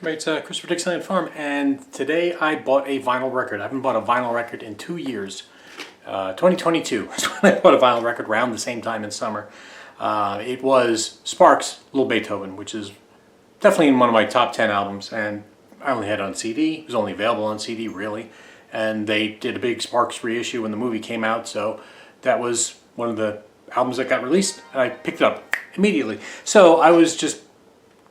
Right, it's Christopher Dixieland Farm, and today I bought a vinyl record. I haven't bought a vinyl record in 2 years. 2022 is when I bought a vinyl record around the same time in summer. It was Sparks' Little Beethoven, which is definitely in one of my top 10 albums, and I only had it on CD. It was only available on CD, really. And they did a big Sparks reissue when the movie came out, so that was one of the albums that got released, and I picked it up immediately. So I was just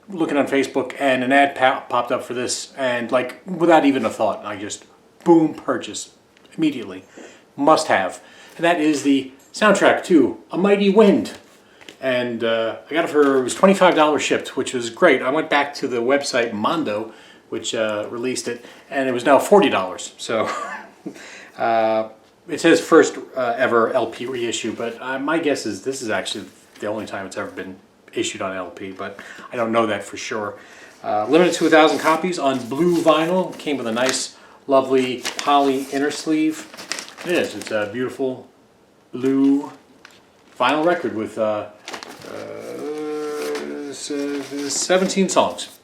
looking on Facebook, and an ad popped up for this, and like without even a thought, I just boom, purchase immediately. Must have. And that is the soundtrack to A Mighty Wind. And I got it for, it was $25 shipped, which was great. I went back to the website Mondo, which released it, and it was now $40. So it says first ever LP reissue, but my guess is this is actually the only time it's ever been issued on LP, but I don't know that for sure. Limited to 1,000 copies on blue vinyl. Came with a nice, lovely poly inner sleeve. It is. It's a beautiful blue vinyl record with 17 songs.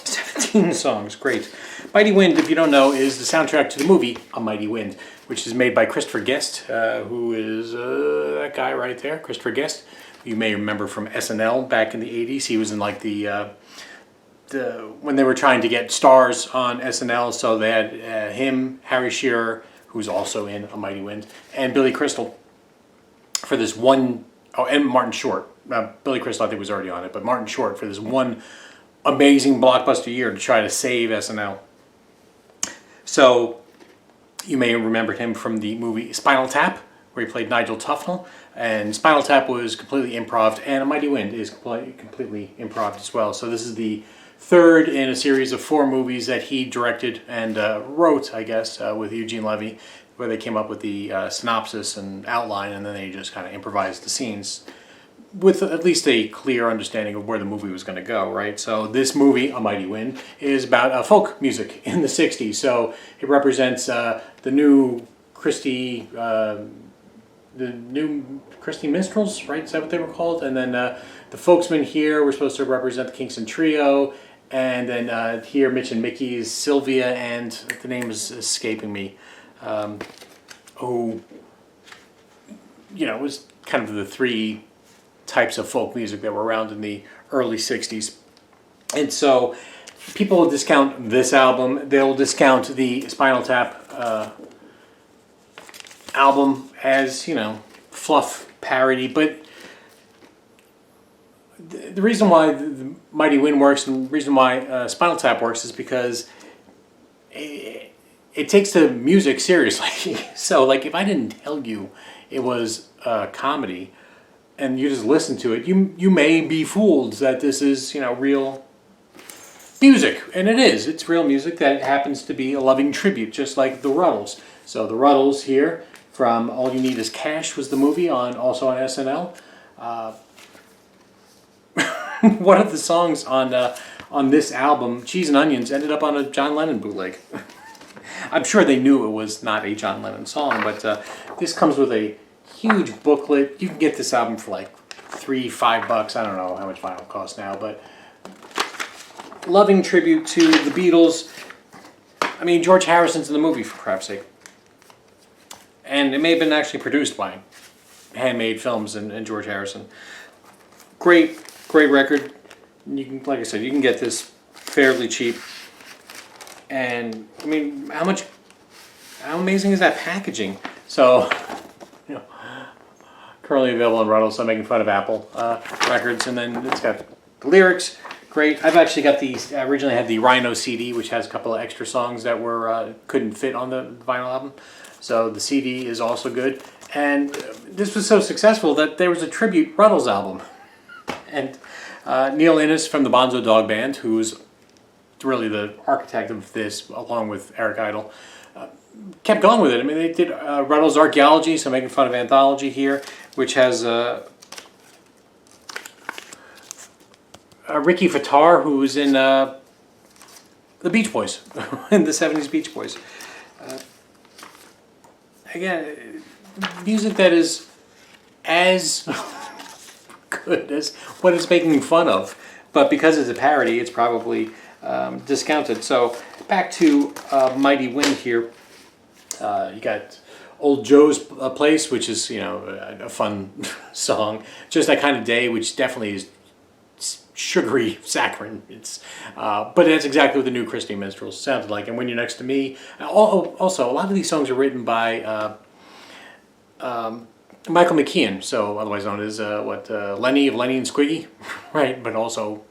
17 songs. Great. Mighty Wind, if you don't know, is the soundtrack to the movie A Mighty Wind, which is made by Christopher Guest, who is that guy right there, Christopher Guest. You may remember from SNL back in the 80s. He was in like the when they were trying to get stars on SNL, so they had him, Harry Shearer, who's also in A Mighty Wind, and Billy Crystal for this one, oh, and Martin Short. Billy Crystal, I think, was already on it, but Martin Short for this one amazing blockbuster year to try to save SNL. So you may remember him from the movie Spinal Tap, where he played Nigel Tufnell, and Spinal Tap was completely improv, and A Mighty Wind is completely improv as well. So this is the third in a series of 4 movies that he directed and wrote, I guess, with Eugene Levy, where they came up with the synopsis and outline, and then they just kind of improvised the scenes with at least a clear understanding of where the movie was going to go, right? So this movie, A Mighty Wind, is about folk music in the 60s. So it represents the new Christie Minstrels, right? Is that what they were called? And then the Folksmen here were supposed to represent the Kingston Trio. And then here, Mitch and Mickey's Sylvia, and the name is escaping me. It was kind of the 3 types of folk music that were around in the early 60s. And so people will discount this album. They'll discount the Spinal Tap album as, fluff parody, but the reason why the Mighty Wind works and the reason why Spinal Tap works is because it takes the music seriously. So, like, if I didn't tell you it was a comedy and you just listen to it, you may be fooled that this is, real music. And it is. It's real music that happens to be a loving tribute, just like the Rutles. So the Rutles here from All You Need Is Cash was the movie, also on SNL. One of the songs on this album, Cheese and Onions, ended up on a John Lennon bootleg. I'm sure they knew it was not a John Lennon song, but this comes with a huge booklet. You can get this album for like $3-5. I don't know how much vinyl costs now, but loving tribute to the Beatles. I mean, George Harrison's in the movie, for crap's sake. And it may have been actually produced by Handmade Films and George Harrison. Great record. You can, like I said, you can get this fairly cheap. And I mean, how amazing is that packaging? So, currently available on Rutles. So I'm making fun of Apple records, and then it's got the lyrics. Great. I've actually got I originally had the Rhino CD, which has a couple of extra songs that couldn't fit on the vinyl album. So the CD is also good. And this was so successful that there was a tribute Rutles album. And Neil Innes from the Bonzo Dog Band, who's really the architect of this, along with Eric Idle, kept going with it. I mean, they did Rutles Archaeology, so making fun of Anthology here, which has Ricky Fattar, who was in the Beach Boys, in the 70s Beach Boys. Again, music that is as good as what it's making fun of. But because it's a parody, it's probably discounted. So back to Mighty Wind here. You got Old Joe's Place, which is, you know, a fun song. Just That Kind of Day, which definitely is sugary saccharine. It's, but that's exactly what the new Christy Minstrels sounded like. And When You're Next to Me. Also, a lot of these songs are written by Michael McKean, so otherwise known as Lenny of Lenny and Squiggy, right? But also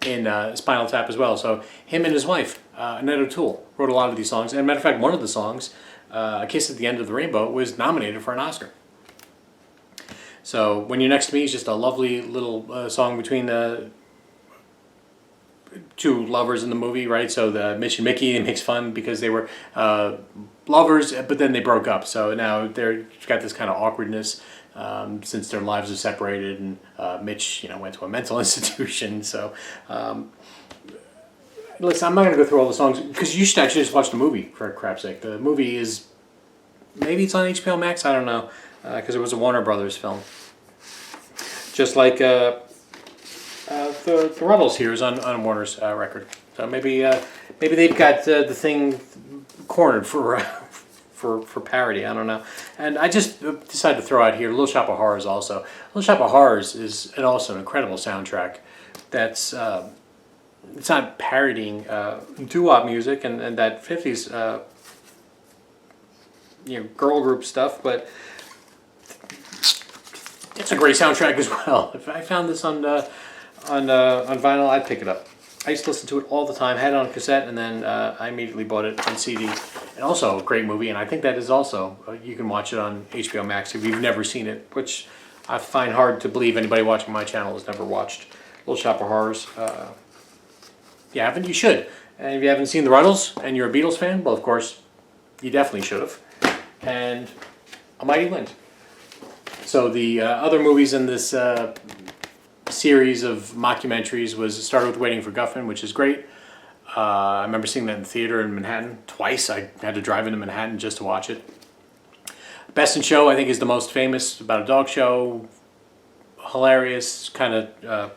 in Spinal Tap as well. So him and his wife, Annette O'Toole, wrote a lot of these songs. And matter of fact, one of the songs, A Kiss at the End of the Rainbow, was nominated for an Oscar. So When You're Next to Me is just a lovely little song between the two lovers in the movie, right? So the Mitch and Mickey, it makes fun because they were lovers, but then they broke up. So now they've got this kind of awkwardness since their lives are separated, and Mitch, you know, went to a mental institution. So listen, I'm not going to go through all the songs because you should actually just watch the movie, for crap's sake. The movie is, maybe it's on HBO Max, I don't know, because it was a Warner Brothers film. Just like the Rebels here is on Warner's record. So maybe they've got the thing cornered for parody. I don't know. And I just decided to throw out here Little Shop of Horrors also. Little Shop of Horrors is also an incredible soundtrack. That's it's not parodying doo-wop music and that 50s you know, girl group stuff, but it's a great soundtrack as well. If I found this on vinyl, I'd pick it up. I used to listen to it all the time, had it on cassette, and then I immediately bought it on CD. And also a great movie, and I think that is also, you can watch it on HBO Max if you've never seen it, which I find hard to believe anybody watching my channel has never watched Little Shop of Horrors. If you haven't, you should. And if you haven't seen The Ruddles and you're a Beatles fan, well, of course, you definitely should have. And A Mighty Wind. So the other movies in this series of mockumentaries started with Waiting for Guffman, which is great. I remember seeing that in the theater in Manhattan twice. I had to drive into Manhattan just to watch it. Best in Show, I think, is the most famous, about a dog show. Hilarious, kind of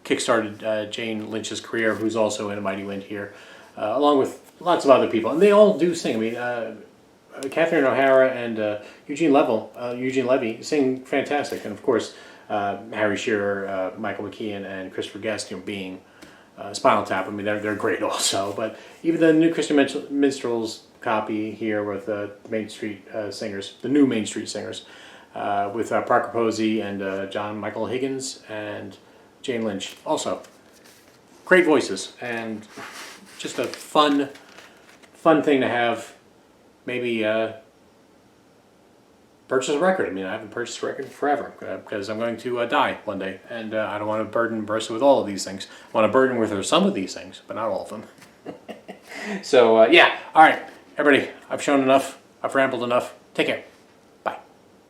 kickstarted Jane Lynch's career, who's also in A Mighty Wind here, along with lots of other people. And they all do sing. I mean, Catherine O'Hara and Eugene Levy sing fantastic. And of course, Harry Shearer, Michael McKean, and Christopher Guest, you know, being Spinal Tap. I mean, they're great also. But even the new Christy Minstrels copy here with Main Street singers, the new Main Street singers, with Parker Posey and John Michael Higgins and Jane Lynch. Also, great voices and just a fun thing to have. Maybe purchase a record. I mean, I haven't purchased a record forever because I'm going to die one day, and I don't want to burden Marissa with all of these things. I want to burden with her some of these things, but not all of them. So, yeah. All right, everybody, I've shown enough. I've rambled enough. Take care.